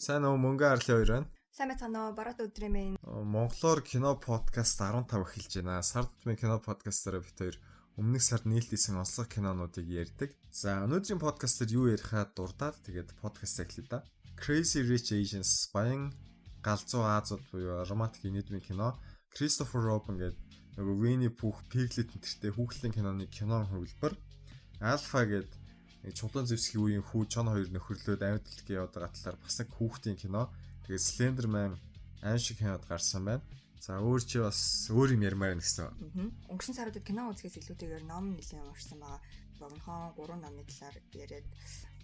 Сайн уу мөнгө арлын хоёр байна. Сайн байцгаана уу? Бараад өдрийн минь. Монголоор кино подкаст 15 эхэлж байна. Сар тутмын кино подкастаараа бид хоёр өмнөх сард нийлдсэн онцлог кинонуудыг ярьдаг. За өнөөдрийн подкастер юу ярихаа дурдаад тэгээд подкаст эхлэе да. Crazy Rich Asians баян галзуу Азууд буюу романтик нийтмийн кино. Christopher Robin гэдэг нөгөө Winnie Pooh Piglet нэртэй хүүхлийн киноны кинон хөвлбөр. Alpha гэдэг нэг чулуун зэвсгийн үеийн хүү Чон хоёр нөхөрлөөд амьдлалт яваад байгаа талаар бас нэг хүүхдийн кино. Тэгээд Slenderman аим шиг кинод гарсан байна. За өөр чи бас өөр юм ярмаар нэгсэн. Өнгөрсөн саруудад кино үзэхээс илүүтэйгээр ном нэлээд уншсан байгаа. Богинохон 3 номны талаар яриад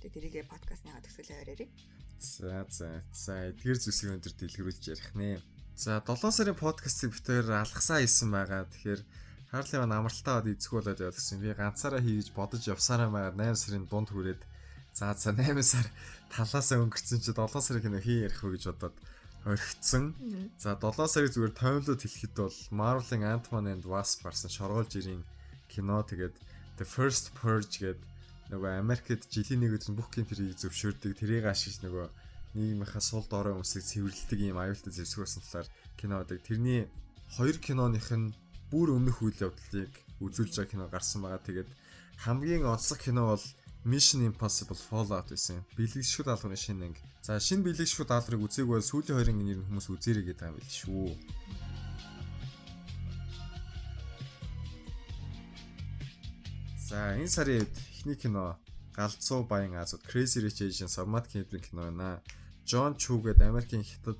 тэгээд тэрийгэ подкастныхаа төгсгөлөөр ярив. За эдгээр зүйлсийг өндөр дэлгэрүүлж ярих нэ. За 7 сарын подкастыг битээр алгасаа хийсэн байгаа. Тэгэхээр Харлын амралтаа бод эзэх болоод яваад гэсэн. Би ганцаараа хийж бодож явсараа байгаа 8 сарын дунд хүрээд за 8 сар талаасаа өнгөрцөн чи 7 сарын кино хий ярих вэ гэж бодоод орхицсан. За 7 сарыг зүгээр таймлууд хэлэхэд бол Marvel-ын Ant-Man and Wasp гарсан шоргоолж ирийн кино. Тэгээд The First Purge гэдэг нөгөө Америкт жилийн нэг өдөр бүх гэмтрийг зөвшөөрдөг. Тэрийг ашиглаж нөгөө нийгмийнхаа сул дорой хүмүүсийг цэвэрлэдэг юм аюултай зэвсгөөсөн талаар кинодаг. Тэрний хоёр киноных нь бүр өмнөх үйл явдлыг үзүүлж байгаа кино гарсан байгаа. Тэгээд хамгийн онцлог кино бол Mission Impossible Fallout байсан. Бэлэгшгүй даалгаврын шинэ анги. За шинэ бэлэгшгүй даалгаврыг үзээг бол сүүлийн хоёрын нэр нь хүмүүс үзээрэй гэдэг юм биш шүү. За энэ сарын эхний кино галзуу баян Азууд Crazy Rich Asians романтик нийтмийн кино байна. Джон Чу гэдэг Америкийн хятад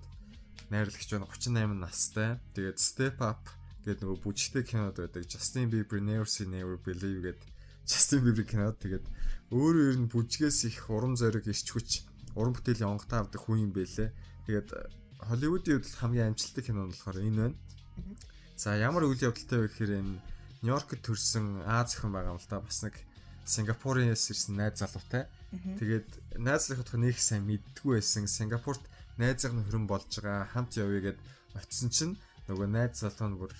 найрлагч байна. 38 настай. Тэгээд Step Up гэдэг нөгөө бүжигтэй кинод байдаг. Justin Bieber Never Say Never Believe гэдэг Justin Bieber кинод. Тэгээд өөрөө ер нь бүжгээс их урам зориг ирч хүч уран бүтээлийн онготой авдаг хүн юм байлээ. Тэгээд Холливуудын хувьд хамгийн амжилттай кино нь болохоор энэ байна. За ямар үйл явдалтай вэ гэхээр энэ Нью-Йоркт төрсэн Аз охин байгаа юм л да. Бас нэг Сингапуроос ирсэн найз залуутай. Тэгээд найз залуутах нэг сайн мэддэггүй байсан. Сингапурт найзыг нь хөрөн болж байгаа хамт явъя гэд очисон чинь нөгөө найз залуу нь бүр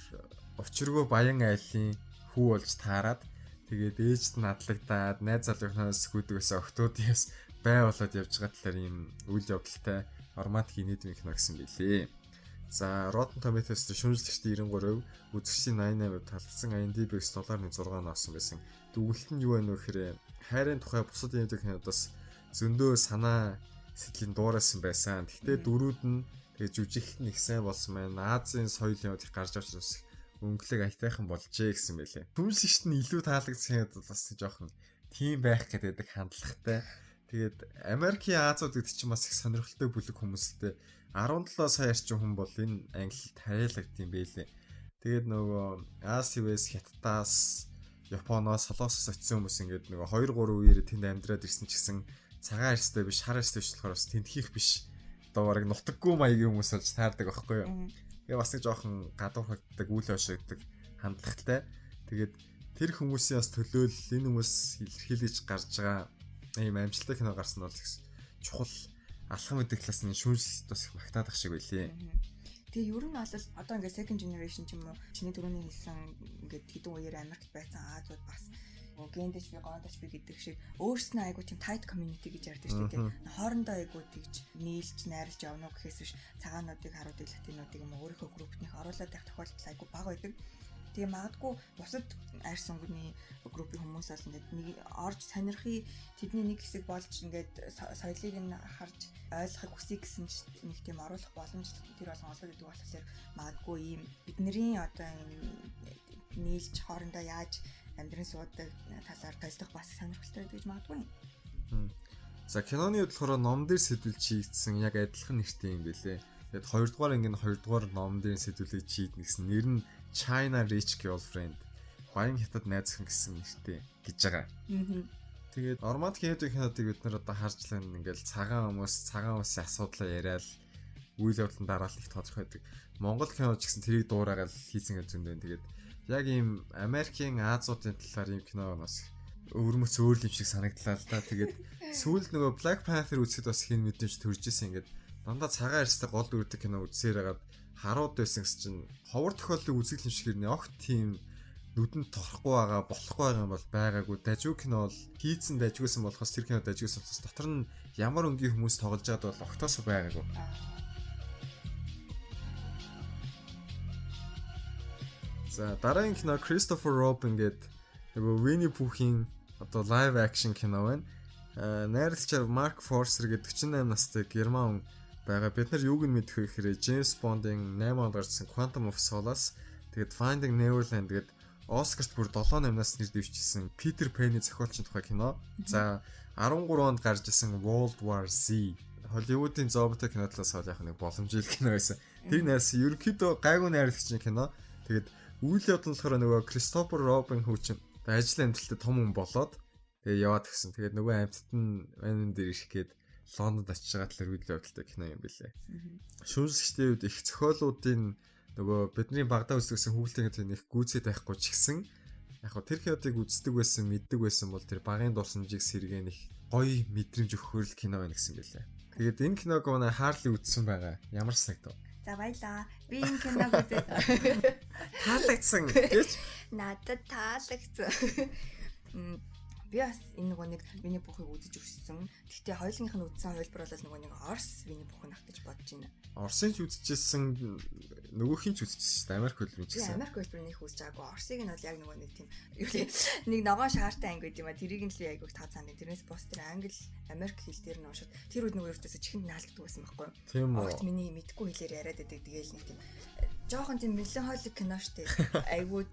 учиргүй баян айлын хүү болж таарад. Тэгээд ээжд нь надлагдаад найз залуугаас гүдгээс октоодиас бай болоод явж байгаа талаар ийм үйл явдалтай романтик нийтмийн кино гэсэн билээ. За Rotten Tomatoes-д шүүмжлэгчдийн 93%, үзэгчдийн 88% талцсан IMDb-с $1.6 авсан байсан. Дүгнэлт нь юу вэ нөхөр хайрын тухай бусад нийтмийн кинодоос зөндөө санаа сэтгэлийн дуурайсан байсан. Гэхдээ дөрүүд нь тэгээ жүжиглэлт нь их сайн болсон байна. Азийн соёлын явдал гарч авч бас өнгөлөг аятайхан болжээ гэсэн байлээ. Түншигт нь илүү таалагдсан бол бас жоохон тийм байх гэдэг хандлагатай. Тэгээд Америкийн Азууд гэдэг чинь бас их сонирхолтой бүлэг хүмүүстэй 17 сая орчим хүн бол энэ англид хариалагдсан байлээ. Тэгээд нөгөө Азиас, Хятадаас, Японоос, Солонгосоос очисон хүмүүс ингээд нөгөө 2-3 үеэр тэнд амьдраад ирсэн ч гэсэн цагаан арьстай биш, хар арьстай биш болохоор бас тентхийх биш. Одоо бараг нутаггүй маягийн хүмүүс болж таардаг байхгүй юу? Тэгээ бас нэг жоохон гадуурхагддаг, үйл явшигддаг хандлагатай. Тэгээд тэр хүмүүсийн бас төлөөлөл энэ хүмүүс илэрхийлж гарч байгаа ийм амжилттай кино гарсан бол чухал алхам гэдэг талаас нь шүүмжлэлт бас их магтаадах шиг байлээ. Тэгээ ер нь бол одоо ингээд second generation ч юм уу чиний түрүүний хэлсэн ингээд хэдэн үеэр Америкт байсан Азууд бас гендэж би гоодож би гэдэг шиг өөрснөө айгуу тийм tight community гэж ярьдаг шүү дээ. Хоорондоо айгуу тэгж нийлж найрлж явна уу гэхээс биш цагаануудыг харуулдаг латинуудыг юм өөрийнхөө группнийх оруулаад байх тохиолдол айгуу бага байдаг. Тэгээ магадгүй бусад арьс өнгөний группийн хүмүүс бол ингээд нэг орж сонирхий тэдний нэг хэсэг болж ингээд соёлыг нь харж ойлгохыг хүсье гэсэн нэг тийм оруулах боломж тэр болгон олоо гэдэг болохоор магадгүй ийм бидний одоо нийлж хоорондоо яаж амьдрын суудаг талаар толдох бас сонирхолтой гэж магадгүй. За киноны бодлохоор ном дээр сэдвүүлж хийгдсэн яг адилхан нэртэй юм бэлээ. Тэгээд 2 дугаар ангийн 2 дугаар ном дээр сэдвүүлж хийднэ гэсэн нэр нь China Rich Girlfriend баян хятад найз охин гэсэн нэртэй гэж байгаа. Тэгээд романтик хэдэн кинодыг бид нар одоо харж лаа ингээл цагаан хүмүүсийн асуудлаа яриад үйл явдлын дараалал их тодорхой байдаг. Монгол кино ч гэсэн тэрийг дуурайгаал хийсэн гэж зөндөө. Тэгээд яг ийм Америкийн Азуудын талаар ийм кино бас өвөрмөц өөр юм шиг санагдлаа л да. Тэгээд сүүлд нөгөө Black Panther үзэхэд бас хин мэдээж төрж исэн ингээд дандаа цагаан арьстай гол дүрдэг кино үзсээр хагаад харууд байсан гэсэн чинь ховор тохиолдлыг үзэх юм шиг нэ огт тийм нүдэнд торохгүй байгаа болохгүй байгаа юм бол байгаагүй. Дажгүй кино бол хийцэн дажгүйсэн болохоос тэр кино дажгүйсэн болохоос дотор нь ямар өнгийн хүмүүс тоглож байгаад бол огтоос байгаагүй. За дараагийн кино Christopher Robin гэдэг нөгөө Winnie Pooh-ийн одоо live action кино байна. Найруулагчаар Mark Forster гэдэг 48 настай герман хүн байгаа. Бид нар юуг нь мэдэх вэ гэхээр James Bond-ын 8 онд гарсан Quantum of Solace, тэгээд Finding Neverland гэдэг Оскарт бүр 7 номинаас нэр дэвшижсэн Peter Pan-ийн зохиолчийн тухай кино. За 13 онд гарч исэн World War Z. Холливуудын зообтой кино талаас бол яг нэг боломжтой кино байсан. Тэр нээс ерөнхийдөө гайгүй найруулагчийн кино. Тэгээд үйл явдал нь болохоор нөгөө Christopher Robin хүүчин ажил амжилтад том хүн болоод тэгээд яваад гисэн. Тэгээд нөгөө амьтад нь энэ дээр ирэх гээд Лондонд очиж байгаа талаар үйл явдалтай кино юм билээ. Шүүмжлэгчдийн үед их зохиолуудын нөгөө бидний багада үзсэн хүүхдийн кино их гүйцэд байхгүй ч гэсэн яг хөө тэр кинодыг үздэг байсан, мэддэг байсан бол тэр багын дурсамжийг сэргээн их гоё мэдрэмж өгөхөр л кино байна гэсэн билээ. Тэгээд энэ киног манай Харли үзсэн байгаа. Ямар санагдав? За баялаа. Би энэ киног үзээд таалагдсан гэж надад таалагдсан. Би бас энэ нэг Winnie Pooh-ыг үзэж өссөн. Гэхдээ хоёулынх нь үзсэн хувилбар бол нөгөө нэг Орс Winnie Pooh нах гэж бодож байна. Орсын ч үзчихсэн, нөгөөх нь ч үзчихсэн шүү дээ. Америк хөлбөр үзчихсэн. Америк хөлбөр нэх үзэж байгаагүй. Орсыг нь бол яг нөгөө нэг тийм нэг ногоон шаартай анги гэдэг юм а. Тэрийг нь л айгуух таацаана. Тэрнээс бус тэр англи Америк хэл дээр нь уншаад тэр үед нөгөө ердөөсөө чихэнд наалддаг байсан байхгүй юу? Тийм үү. Огт миний мэдгүй хэлээр яриад байдаг. Тэгээл нэг тийм жоохон тийм меланхолик кино штэ. Айгуу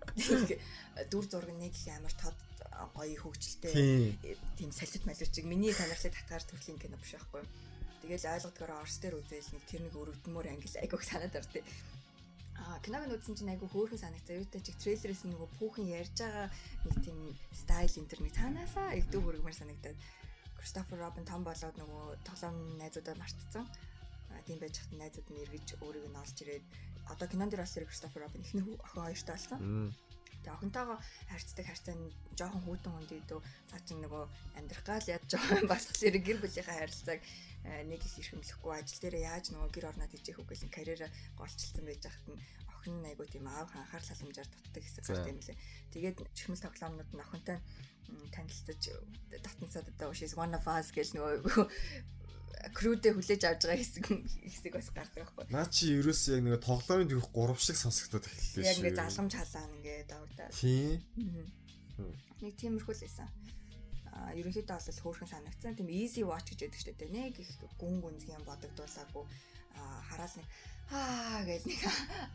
дүр зураг нэг их амар тод гоё хөгжилтэй тийм салют малучиг миний сонирхлыг татгаар төрлийн кино биш байхгүй. Тэгэл ойлгодгоор Орс дээр үзээл нэг тэр нэг өрөвдмөр англи айгуух санаад ордё. Киног нь үзсэн чинь айгуу хөөрхөн санагцаа. Юутай ч трейлерээс нөгөө Пүүхэн ярьж байгаа нэг тийм стайл интернет цаанаасаа их дүү хөргмөр санагдаад Christopher Robin том болоод нөгөө тоглоом найзуудаа мартцсан. Тийм байж хат найзууд нь эргэж өөрийг нь олж ирээд одоо кинон дээр болохоор Christopher Robin ихний охин хоёртой болсон. Тэгээ охинтойгоо харьцдаг харьцаа нь жоохон хүүтэн хүнд идүү цаа чин нөгөө амьдрах гал яаж жоохон болохоор гэр бүлийнхээ харилцааг нэг их эрхэмлэхгүй ажил дээр яаж нөгөө гэр орноод ижих үгүй л карьераа голчилсан байж хат нь охин нь айгуу тийм аав анхаарал халамжаар дутдаг хэсэг гарт юм лээ. Тэгээд чихмэл тоглоомнууд нь охинтой танилцаж татнасаад одоо she's one of us гэж нөгөө крүүдээ хүлээж авч байгаа хэсэг бас гардаг байхгүй. Наа чи ерөөс яг нэг тоглоомын төгөх 3 шиг сонсогдоод эхэллээ шүү. Яг ингээ залгамж халаан ингээ давагдаад. Тийм. Нэг тиймэрхүү л байсан. Ерөнхийдөө бол хөөрхөн санагдсан. Тийм easy watch гэж яддаг шүү дээ. Нэг их гүн гүнзгий бодогдуулаагүй хараал нэг гэж нэг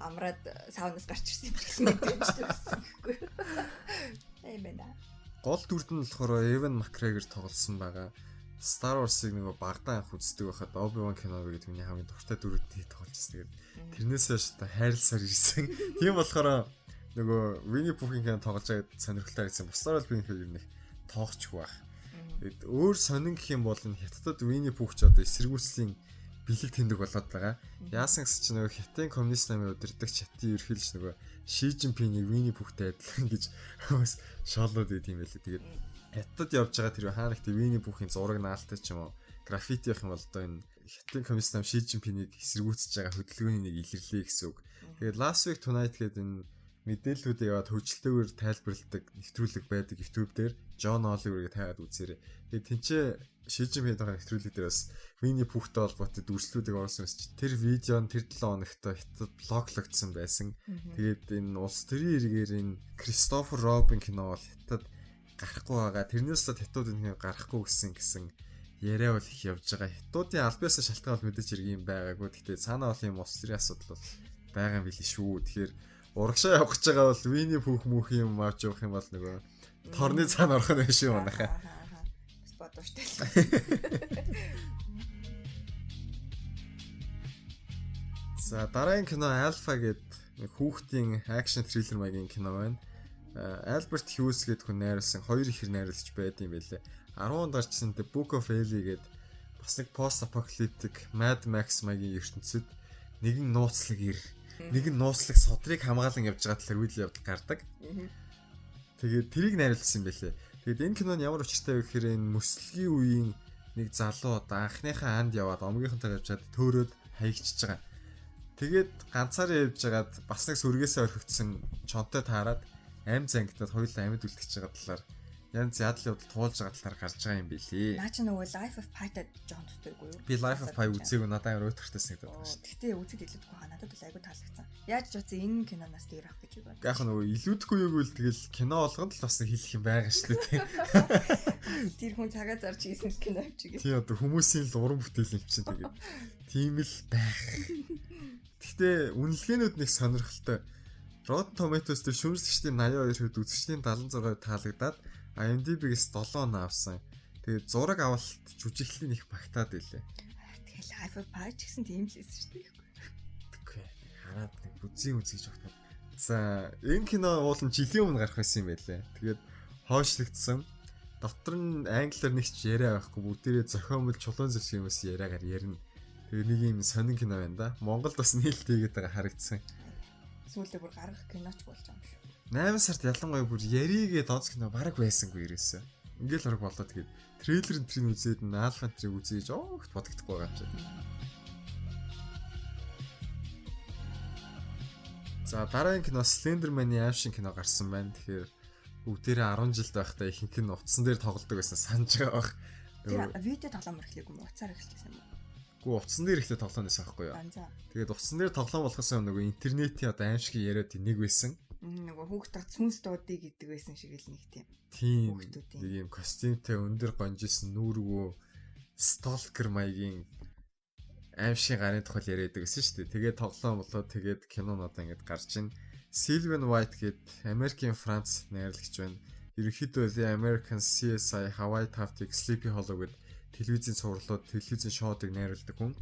амраад саунаас гарч ирсэн юм шиг мэдээж байсан гэхгүй. Эм байна. Гол дүрд нь болохоор Ewan McGregor тоглосон байгаа. Star Wars-ыг нөгөө багадаа анх үздэг байхад Obi-Wan Kenobi гэдэг миний хамгийн дуртай дүрүүдтэй тоглож байсан. Тэгээд тэрнээс хойш та хайрласаар ирсэн. Тийм болохоор нөгөө Winnie Pooh-ийн кино тоглож байгаад сонирхолтой байсан. Бусдаар бол би нэг тоогчгүй байх. Тэгээд өөр сонин гэх юм бол энэ Хятадд Winnie Pooh ч одоо эсэргүүцлийн бэлэг тэмдэг болоод байгаа. Яасан гэсэн чинь нөгөө Хятадын коммунист намын удирдаг чатын ерхийлж нөгөө Ши Жинпинийг Winnie Pooh-тай адилхан гэж шоолоод байт юм байлээ. Тэгээд Хятад явж байгаа тэр хаанагт Winnie Pooh-ийн зураг наалтай ч юм уу граффити явах юм бол одоо энэ Хятадын коммунист нам Ши Жинпинийг эсэргүүцэж байгаа хөдөлгөөний нэг илэрлээ гэсэн үг. Тэгээд Last Week Tonight гэдэг энэ мэдээллүүдийг аваад хөгжилтэйгээр тайлбарладаг нэвтрүүлэг байдаг YouTube дээр John Oliver-ыг тайгаад үзээрэй. Тэгээд тэнцээ Ши Жинпиний тухай нэвтрүүлэг дээр бас Winnie Pooh-тай холбоотой дүрслүүдийг оруулсан байсан. Тэр видео нь тэр 7 хоногт Хятад блоклогдсон байсан. Тэгээд энэ улс төрийн иргээр энэ Christopher Robin кино бол Хятад гарахгүй байгаа. Тэрнээс л Хятад энэ гарахгүй гэсэн яриа бол их явж байгаа. Хятадын албаасаа шалтгаан бол мэдээж хэрэг юм байгаагүй. Гэхдээ цаанаа бол юм улс төрийн асуудал бол байгаа юм билий шүү. Тэгэхээр урагшаа явах гэж байгаа бол Winnie Pooh мөх юм авч явах юм бол нөгөө торны цаана орох нь биш юм манайхаа. Бас бодвоштой. За дараагийн кино Alpha гэдэг нэг хүүхдийн акшн триллер маягийн кино байна. Альберт Хьюз гэдэг хүн найруулсан хоёр ихэр найруулагч байд юм байлээ. 10 онд гарчсан The Book of Eli гэдэг бас нэг пост апокалиптик Mad Max маягийн ертөнцид нэгэн нууцлаг ир, нэгэн нууцлаг содрыг хамгаалan явж байгаа талаар үйл явдал гардаг. Тэгээд тэрийг найруулсан юм байлээ. Тэгээд энэ кинонд ямар учиртай вэ гэхээр энэ мөслөгийн үеийн нэг залуу одоо анхныхаа анд яваад омгийнхонтой явж чад төөрөөд хаягчиж байгаа. Тэгээд ганцаараа явж байгаад бас нэг сүргээсээ орхигдсон чонтой таарад амь зангидад хоёулаа амьд үлдчихэж байгаа талаар янз ядлын удаа туулж байгаа талаар гарч байгаа юм билий. Наа чи нөгөө Life of Pi-тай жоон тусдаггүй юу? Би Life of Pi үзээгүй надад амар өтөртэй санагдаад байна шүү. Гэхдээ үзэд илүүдэхгүй хаа надад бол айгүй таалагдсан. Яаж ч утсан энэ киноноос дээр авах гэж байна. Яг нөгөө илүүдэхгүй юу гэвэл тэгэл кино болгонд л бас хэлэх юм байгаа шүү дээ. Тэр хүн цагаа зарж хийсэн кино авчиг. Тийм одоо хүмүүсийн л уран бүтээл юм чинь тэгээд тийм л байх. Гэхдээ үнэлгээнүүд нэг сонирхолтой. Rotten Tomatoes дээр шүүмжлэгчдийн 82% үзэгчдийн 76% таалагдаад IMDb-гээс 7 авсан. Тэгээд зураг авалт жүжиглэлийн их багтаад байлээ. Тэгэхээр Life of Pi ч гэсэн тийм л байсан шүү дээ. Тэггүй. Хараад нэг үзий гэж бодоход. За, энэ кино уулын жилийн өмнө гарах байсан юм байлээ. Тэгээд хойшлогдсон. Дотор нь англиар нэг ч яриа байхгүй. Бүгдээрээ зохиомжтой чулуун зэвсэг юмс яриагаар ярина. Тэгээд нэг юм сонин кино байна да. Монголд бас нийлт хийгээд байгаа харагдсан. Сүүлдээ бүр гаргах киноч болж байгаа юм шүү. 8 сард ялангуяа бүр яригээ донц кино бараг байсангүй ирээсэн. Ингээл орог болоо тэгээд трейлер энтрийг үзээд нь Alpha энтрийг үзье гэж огт бодогдохгүй байгаа юм чи. За дараагийн кино Slenderman-ийн аим шиг кино гарсан байна. Тэгэхээр бүгдээрээ 10 жилд байхдаа ихэнх нь утсан дээр тоглодог байсан санаж байгаа бах. Тэр видео тоглоом эхлэегүй юм уу? Уцаар эхэлчихсэн юм уу? Гүү утсан дээр ихлэ тоглоомоос байхгүй юу? Тэгээд утсан дээр тоглоом болохоос нөгөө интернетийн одоо аим шиг яриад нэг байсан. Нөгөө хүүхдээ цүнс дуудыг гэдэг байсан шиг л нэг тийм. Тийм. Нэг юм костюмтэй өндөр гонжсэн нүүргөө сталкер маягийн аим шиг гарын тухай яриад байсан шүү дээ. Тэгээд тоглоом болоо тэгээд кино надаа ингэж гарч ийн. Sylvain White гээд Америкийн Франц найрлагч байна. Ерөнхийдөө The American CSI, Hawaii Taft-ыг, Sleepy Hollow гээд телевизийн цувралууд, телевизийн шоудыг найруулдаг хүн.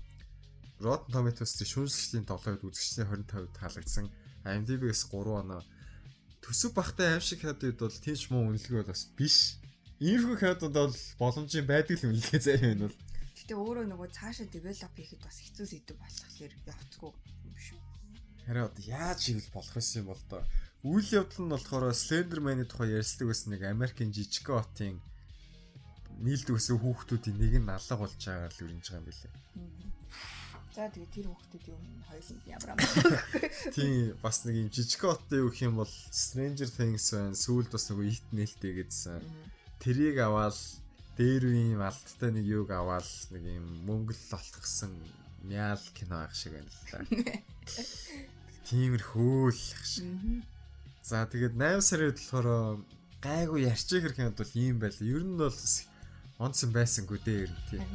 Rotten Tomatoes-ийн шүүмжлэгчдийн 7% үзэгчдийн 20% таалагдсан. IMDb-гээс 3 оноо. Төсөв бахтай аим шиг хадад бол тийч муу үнэлгээ бол бас биш. Иймэрхүү хадад бол боломжийн байдаг л үнэлгээ заяа юм бол. Гэтэ өөрөө нөгөө цаашаа develop хийхэд бас хэцүү сэдв болохоор явцгүй юм шүү. Хараа одоо яаж хийвэл болох юм бол доо. Үйл явдал нь болохоор Slenderman-ийн тухай ярьцдаг байсан нэг Америкийн жижиг хотын нийлдэг өсөө хүүхдүүдийн нэг нь алга болж байгаа л үринж байгаа юм билээ. За тэгээ тэр хүүхдүүд юм хоёулын ямар юм. Тийм бас нэг юм жижиг хоттой юу гэх юм бол Stranger Things байна. Сүүлд бас нөгөө It нээлттэй гэдсэн. Тэрийг аваад дээр үеийн алдтай нэг юуг аваад нэг юм мөнгөл олтгсон мяал кино ах шиг байна л та. Тиймэрхүү л ах шиг. За тэгээд 8 сарын болохоор гайгүй ярьчих хэрэг кинод бол ийм байл. Ер нь бол онцсон байсангүй дээр нь тийм.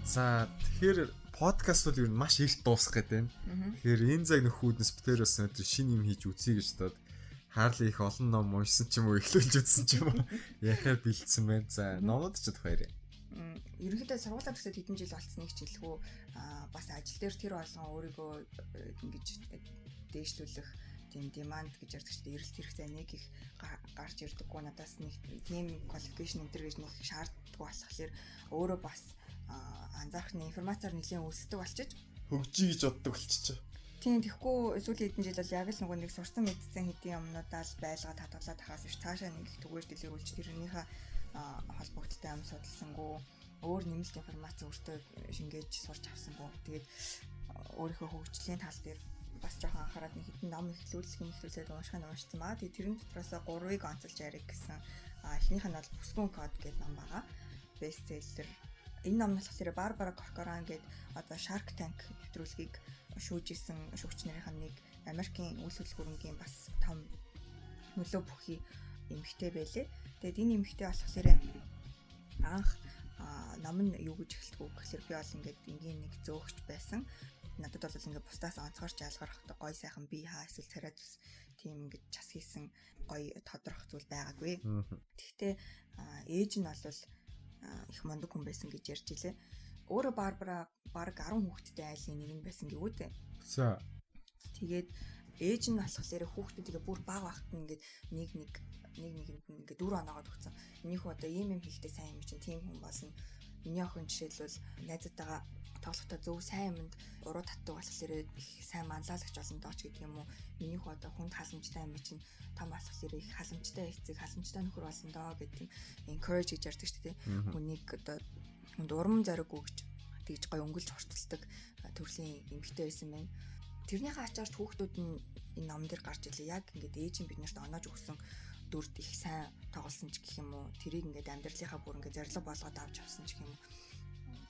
За тэгэхээр подкаст бол ер нь маш их дуусах гэдэг байна. Тэгэхээр энэ цаг нөхүүднээс битээр бас өнөөдөр шинэ юм хийж үзье гэж бодоод Харли их олон ном уншсан ч юм уу, эхлүүлж үзсэн ч юм уу яхаар бэлдсэн байна. За номууд ч баяраа. Ерөнхийдөө сургуулаа төгсөөд хэдэн жил болцсныг ч хэлэхүү бас ажил дээр тэр болгон өөрийгөө ингэж дээшлүүлэх тийм demand гэж ярьдаг чинь эрэлт хэрэгтэй нэг их гарч ирдэггүй надаас нэг тийм qualification энэ гэж нэг шаарддаг болохоор өөрөө бас анзаархны информацаар нэлээд өсдөг болчих. Хөгжиж гэж боддог болчих. Тийм тэгэхгүй сүүлийн хэдэн жил бол яг л нөгөө нэг сурсан мэдсэн хэдийн юмнуудаа л байлгаа татгалаад тахаас биш цаашаа нэг их түгээж дэлгэрүүлж тэрнийхээ холбогдолтой юм судалсангүй өөр нэмэлт информац өөртөө шингээж сурч авсангүй. Тэгээд өөрийнхөө хөгжлийн тал дээр бас жоохон анхаарал нэг хэдэн ном эхлүүлээд уншсан маа. Тэгээд тэрэн дотроос 3-ыг онцолж ярих гэсэн. Эхнийх нь бол Бүсгүн код гэдэг ном байгаа. Бестселлер. Энэ ном нь болохоор Барбара Коркоран гэдэг одоо Shark Tank нэвтрүүлгийг шүүжсэн шүүгч нарын нэг Америкийн үйл хөдлөлгөөрөнгийн бас том нөлөө бүхий эмэгтэй байлээ. Тэгээд энэ эмэгтэй болохоор анх ном нь юу гэж эхэлдэг вэ гэхээр би бол ингээд энгийн нэг зөөгч байсан. Надад бол ингээд бусдаас онцгойч ялгарх гой сайхан би хаа эсвэл царай тус тийм ингээд час хийсэн гой тодорох зүйл байгаагүй. Гэхдээ ээж нь бол их мондөг хүн байсан гэж ярьж илээ. Өөрөө Барбара баг 10 хүүхэдтэй айлын нэг нь байсан гэвүүтэй. За. Тэгээд ээж нь болохоор хүүхдүүдээ бүр баг багт ингээд нэгэнд ингээд 4 оноогод өгсөн. Минийх одоо ийм юм хийхдээ сайн юм чинь тийм хүн болно. Миний охин жишээлбэл найзуудтайгаа тоглохдоо зөв сайн юмд уруу татдаг болохоор их сайн манлайлагч болно дооч гэдэг юм уу. Минийх одоо хүнд халамжтай юм чинь том болохоор их халамжтай эцэг халамжтай нөхөр болно доо гэдэг юм encourage гэж ярьдаг шүү дээ. Хүнийг одоо хүнд урам зориг өгч тэгж гой өнгөлж хурцлдаг төрлийн эмэгтэй байсан байна. тэрнийхээ ачаарч хүүхдүүд нь энэ ном дээр гарч ирлээ. Яг ингээд ээж нь биднэрт оноож өгсөн дүрд их сайн тоглосон ч гэх юм уу. Тэрийг ингээд амьдралынхаа бүр ингээд зориг болгоод авч явсан ч гэх юм уу.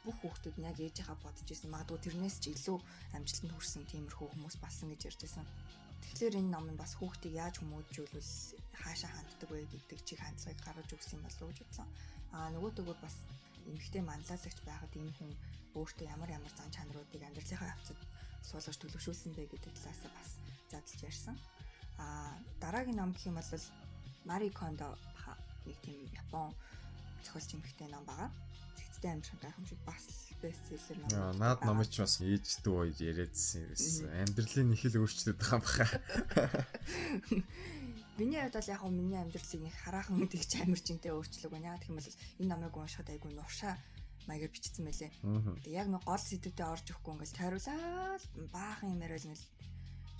Бүх хүүхдүүд нь яг ээжийнхаа бодож исэн. Магадгүй тэрнээс ч илүү амжилтанд хүрсэн тиймэрхүү хүмүүс болсон гэж ярьж байсан. Тэгэхээр энэ ном нь бас хүүхдийг яаж хүмүүжүүлвэл хаашаа ханддаг вэ гэдэг чиг хандлагыг гаргаж өгсөн юм болов уу гэж бодлоо. Нөгөөдөгөө бас эмэгтэй манлайлагч байхад энэ хүн өөртөө ямар зан чанаруудыг амьдралынхаа явцад суулгаж төлөвшүүлсэн бэ гэдэг талаас бас задлж ярьсан. Дараагийн ном гэх юм бол Мари Кондо нэг тийм Япон зохиолч эмэгтэй ном байгаа. Цэгцтэй амьдрах гайхамшиг бас бестселлер ном. Наад номч бас ээжтэй үед яриадсэн байсан. Амьдралын нэг л өөрчлөлт байгаа юм баха. Миний хувьд бол яг нь миний амьдралыг нэг хараахан тэгч амар жинтэй өөрчлөг байна. Яг тийм бол энэ номыг уншихад айгүй нуршаа маягаар бичсэн байлээ. Тэг яг нэг гол сэдвүүдэд орж ирэхгүй ингээл тойруулаад баахан юм яриад ингээл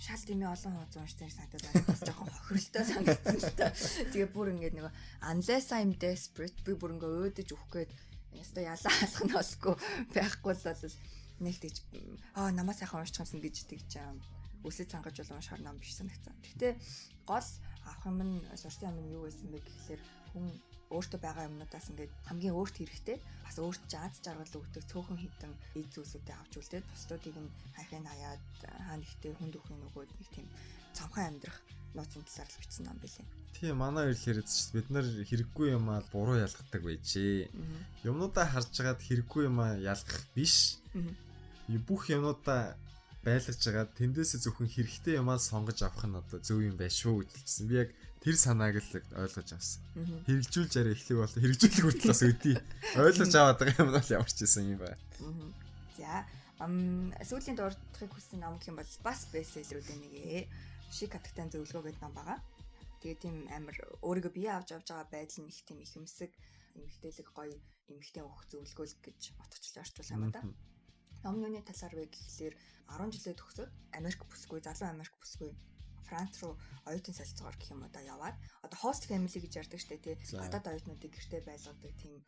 шал дэмий олон хуудас уншсан санагдаад байна. Бас жоохон хохирлтой санагдсан л та. Тэгээ бүр ингээд нэг unless I'm desperate би бүр ингээд өөдөж өгөх гээд яста ялаа алах нь болгүй байхгүй л бол нэг тийч намаа сайхан уншчих юмсан гэж тэгж өсөж цангаж бол уншихаар ном биш санагдсан. Гэтэ гол авах юм нь сурсан юм нь юу байсан бэ гэхэлэр хүн өөртөө байгаа юмнуудаас ингээд хамгийн өөрт хэрэгтэй бас өөрт жаад жаргал өгдөг цөөхөн хитэн эд зүйлсүүдээ авч үлдээд бусдуудыг нь хайхын хаяад хаа нэгтэй хүнд өхний нөгөөд нэг тийм цомхон амьдрах нууцын талаар л бичсэн ном билээ. Тийм манай хоёр яриадсан шүү дээ. Бид нар хэрэггүй юмаа буруу ялгадаг байжээ. Юмнуудаа харж хагаад хэрэггүй юмаа ялгах биш. Бүх юмнуудаа байлгаж байгаа тэндээсээ зөвхөн хэрэгтэй юмаа сонгож авах нь одоо зөв юм байна шүү гэж хэлсэн. Би яг тэр санааг л ойлгож авсан. Хэрэгжүүлж арай эхлэх бол хэрэгжүүлэх хүртэл бас өдий. Ойлгож аваад байгаа юм бол ямар ч байсан юм байна. За, сүүлийн дурдахыг хүссэн ном гэх юм бол бас бестселлерүүдийн нэгэ. Шик хатагтай зөвлөгөө гэдэг ном байгаа. Тэгээ тийм амар өөрийгөө бие авч явж байгаа байдал нь их тийм ихэмсэг, эмгтээлэг гоё эмгтэн өгөх зөвлөгөөл гэж утгачлаж орчуулсан юм да. Номны талаар вэ гэхлээр 10 жилээ төгсөөд Америк бүсгүй, залуу Америк бүсгүй Франц руу оюутан солилцоогоор гэх юм одоо яваад одоо host family гэж ярьдаг штэ тий. Гадаад оюутнуудыг гэртээ байлгадаг тийм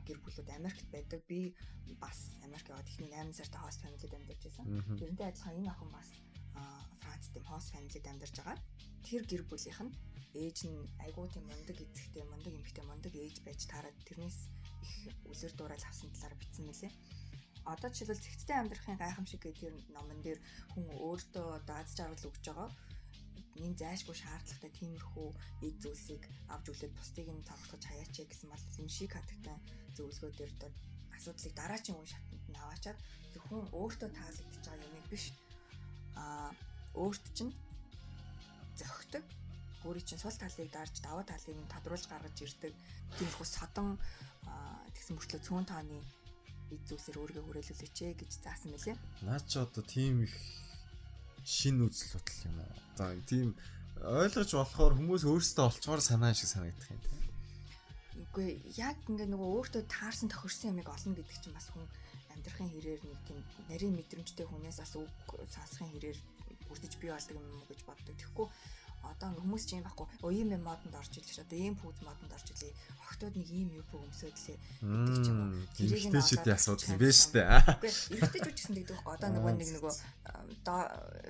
гэр бүлүүд Америкт байдаг. Би бас Америк яваад ихний 8 сард host family-д амьдарч байсан. Тэрнтэй адилхан энэ охин бас Францд тийм host family-д амьдарч байгаа. Тэр гэр бүлийнх нь ээж нь айгуу тийм мундаг эцэгтэй, мундаг эмэгтэй, мундаг ээж байж таарад тэрнээс их үлэр дуурайл авсан талаар бичсэн мэлээ. Одоо жишээлбэл цэгцтэй амьдрахын гайхамшиг гэдэг номон дээр хүн өөртөө одоо аз жаргал өгж байгаа. Нэг зайшгүй шаардлагатай тиймэрхүү эд зүйлсийг авч үлээд бусдыг нь цавхтаж хаяач гэсэн бол энэ шиг хатагтай зөвлөгөө дээр одоо асуудлыг дараагийн үе шатанд нь аваачаад зөвхөн өөртөө таалагдж байгаа юм биш. Өөрт чинь зохидог өөрийн чинь сул талыг дарж даваа талыг нь тодруулж гаргаж ирдэг тиймэрхүү содон тэгсэн мөртлөө цөөн тооны эд зүйлсээр өөрийгөө хүрээлүүлээч гэж заасан мэлээ. Наа чи одоо тийм их шин үзэл бодол юм уу? Одоо тийм ойлгож болохоор хүмүүс өөрсдөө олцгоор санаа шиг санагдах юм тийм. Үгүй яг ингээ нөгөө өөртөө таарсан тохирсон юмыг олно гэдэг чинь бас хүн амьдрахын хэрээр нэг тийм нарийн мэдрэмжтэй хүнээс бас үг сонсохын хэрээр бүрдэж бий болдог юм уу гэж боддог. Тэгэхгүй одоо хүмүүс чинь байхгүй ийм юм модонд орж илж одоо ийм пүүз модонд орж илээ охтууд нэг ийм юу өмсөөдлээ гэдэг ч юм уу тэрийг нь эрэгтэйчүүдийн асуудал юм байна шүү дээ. Үгүй эрэгтэйчүүд гэсэн гэдэг байхгүй одоо нөгөө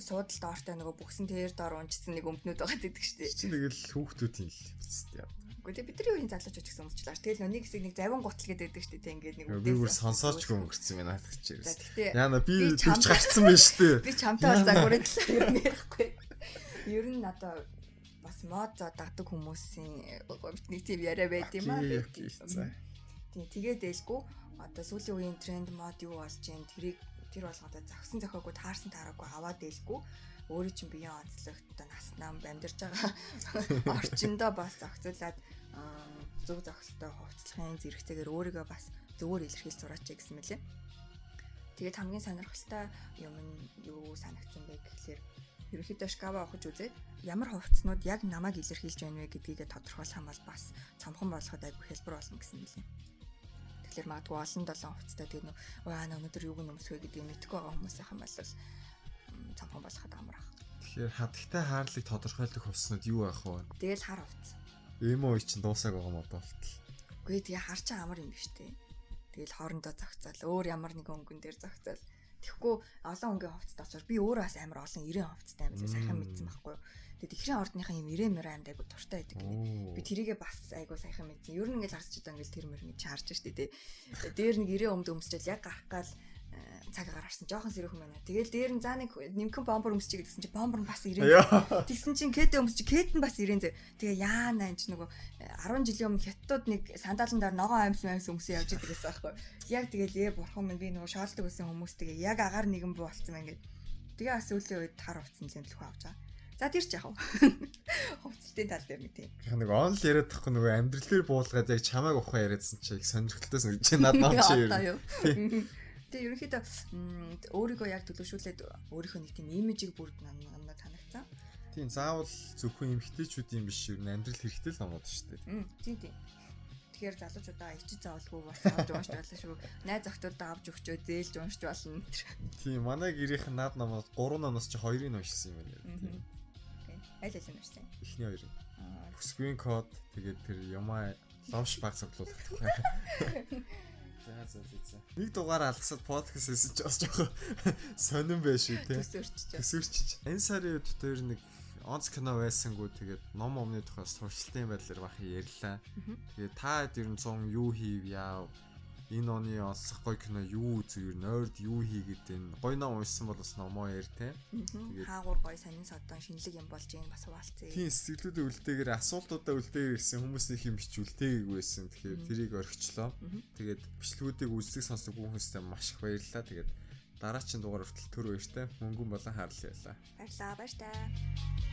суудал доортой нөгөө бүгсэн тэр доор унжсан нэг өмднүүд байгаа гэдэг шүү дээ. Чи тэгэл хүүхдүүдийн л хэвчтэй. Үгүй тэг бидний үеийн залуучууд гэсэн өмчлээ. Тэгэл нэг хэсэг нэг завин гутал гэдэг шүү дээ. Ингээд нэг би бүр сонсоочгүй өнгөрцөн байна наад гэж. За тэгтээ яана би төвч гарцсан байна шүү дээ. Би чамтай загварын талаар юм ярихгүй. Ер нь одоо бас мод зодагдаг хүмүүсийн нэг тийм яриа байт юм аа. Тийм тэгээд ээлгүй одоо сүүлийн үеийн тренд мод юу болж байна тэр болгоод зогсон зохиогоо таарсан таараагүй аваад ээлгүй өөрийн чинь биеийн онцлогт одоо наснаа амьдарч байгаа орчиндоо бас зохицуулаад зөв зохистой хувцлахын зэрэгцээгээр өөрийгөө бас зөвөр илэрхийлж сураач гэсэн мэлээ. Тэгээд хамгийн сонирхолтой юм нь юу санагдсан бэ гэхлээр ерөнхийдөө шкава авах үзээд ямар хувцснууд яг намайг илэрхийлж байна вэ гэдгийг тодорхойлох юм бол бас цомхон болгоход айгүй хэлбэр болно гэсэн мэлээ. Тэгэхээр магадгүй олон 7 хувцтай тэгээд өнөөдөр юуг нөмсвэ гэдгийг мэдэхгүй байгаа хүмүүсийнх юм бол цомхон болгоход амрах. Тэгэхээр хатагтай хаарлыг тодорхойлох хувцснууд юу байх вэ? Тэгэл хар хувцс. Ийм үү чинь дуусаагүй байгаа мод болтол. Үгүй тэгээ хар чан амар юм биш үү? Тэгэл хоорондоо зохицол өөр ямар нэгэн өнгөн дээр зохицол Тэгэхгүй олон өнгийн хувцас очоор би өөрөө бас амар олон 90 хувцастай юм шиг сайхан мэдсэн байхгүй юу. Тэгээд ихрийн ордныхаа юм 90 мөр амд айгу дуртай байдаг. Би тэрийгээ бас айгу сайхан мэдсэн. Ер нь ингээл харж чадаа ингээл тэр мөр ингэж харж штэ тий. Дээр нэг 90 өмд өмсчээл яг гарах гал цаг агаар харсан жоохон сэрүүхэн байна. Тэгэл дээр нь заа нэг нэмхэн бомбор өмсчээ гэсэн чинь бомбор нь бас 90. Тэгсэн чинь кэт өмсч кэт нь бас 90. Тэгээ яана энэ ч нөгөө 10 жилийн өмнө хятадууд нэг сандаландаар ногоон амьс өмсөн явж идэг гэсэн байхгүй. Яг тэгэл бурхан минь би нөгөө шоолдог байсан хүмүүс тэгээ яг агаар нэгэн буу болцсон байна гэд. Тэгээ бас сүүлийн үед хар хувцсан л төлөх авч байгаа. За тэр ч яг хувцалтын тал дээр нэг тийм. Яг нэг онл яриад тахгүй нөгөө амьдрал дээр буулгаад яг чамайг ухаан яриадсан чи их сонирхолтой санагдаж байна надад чи юу. Тэгээ ерөнхийдөө өөрийгөө яг төлөвшүүлээд өөрийнхөө нэг тийм имижийг бүрд намайг танагцсан. Тийм заавал зөвхөн эмгтээчүүд юм биш юу амьдрал хэрэгтэй л хамаадаг шүү дээ. Тийм. Тэгэхээр залуучуудаа ичиж заавалгүй бас авч уншиж болно шүү. Найз охтуудаа авч өгчөө зээлж уншиж болно. Тийм манай гэрийнхэн наад намаас 3 намаас чи 2-ыг уншсан юм байна. Тийм. Аль аль нь уншсан? Эхний 2-ыг. Бүсгүй код тэгээд тэр ямаа ломш баг цуглуулах. За. Нэг дугаар алгасаад подкаст хийсэн ч бас жоохон сонирн байж шүү те. Төсөрчиж. Энэ сарын үед тэр нэг онц кино байсангүй тэгээд ном омны тухай сурчлалтын байдлаар бах ярьлаа. Тэгээд та ер нь 100 юу хийв яав? Энэ оны онцлог гоё кино юу үзв? Нойрд юу хийгээд энэ гоё ном уншсан бол бас номоо яар те. Тэгээд хаагур гоё сонин содон шинэлэг юм болж ийн бас хуваалцъя. Тийм сэтгэлдүүдээ үлдээгээр асуултуудаа үлдээгээр ирсэн хүмүүсийн юм бич үлдээгээгүй байсан. Тэгэхээр тэрийг орхичлоо. Тэгээд бичлэгүүдийг үздэг сонсдог бүх хүмүүстээ маш их баярлалаа. Тэгээд дараагийн дугаар хүртэл төр баяртай. Мөнгөн болон хаалт ялла. Баярлалаа.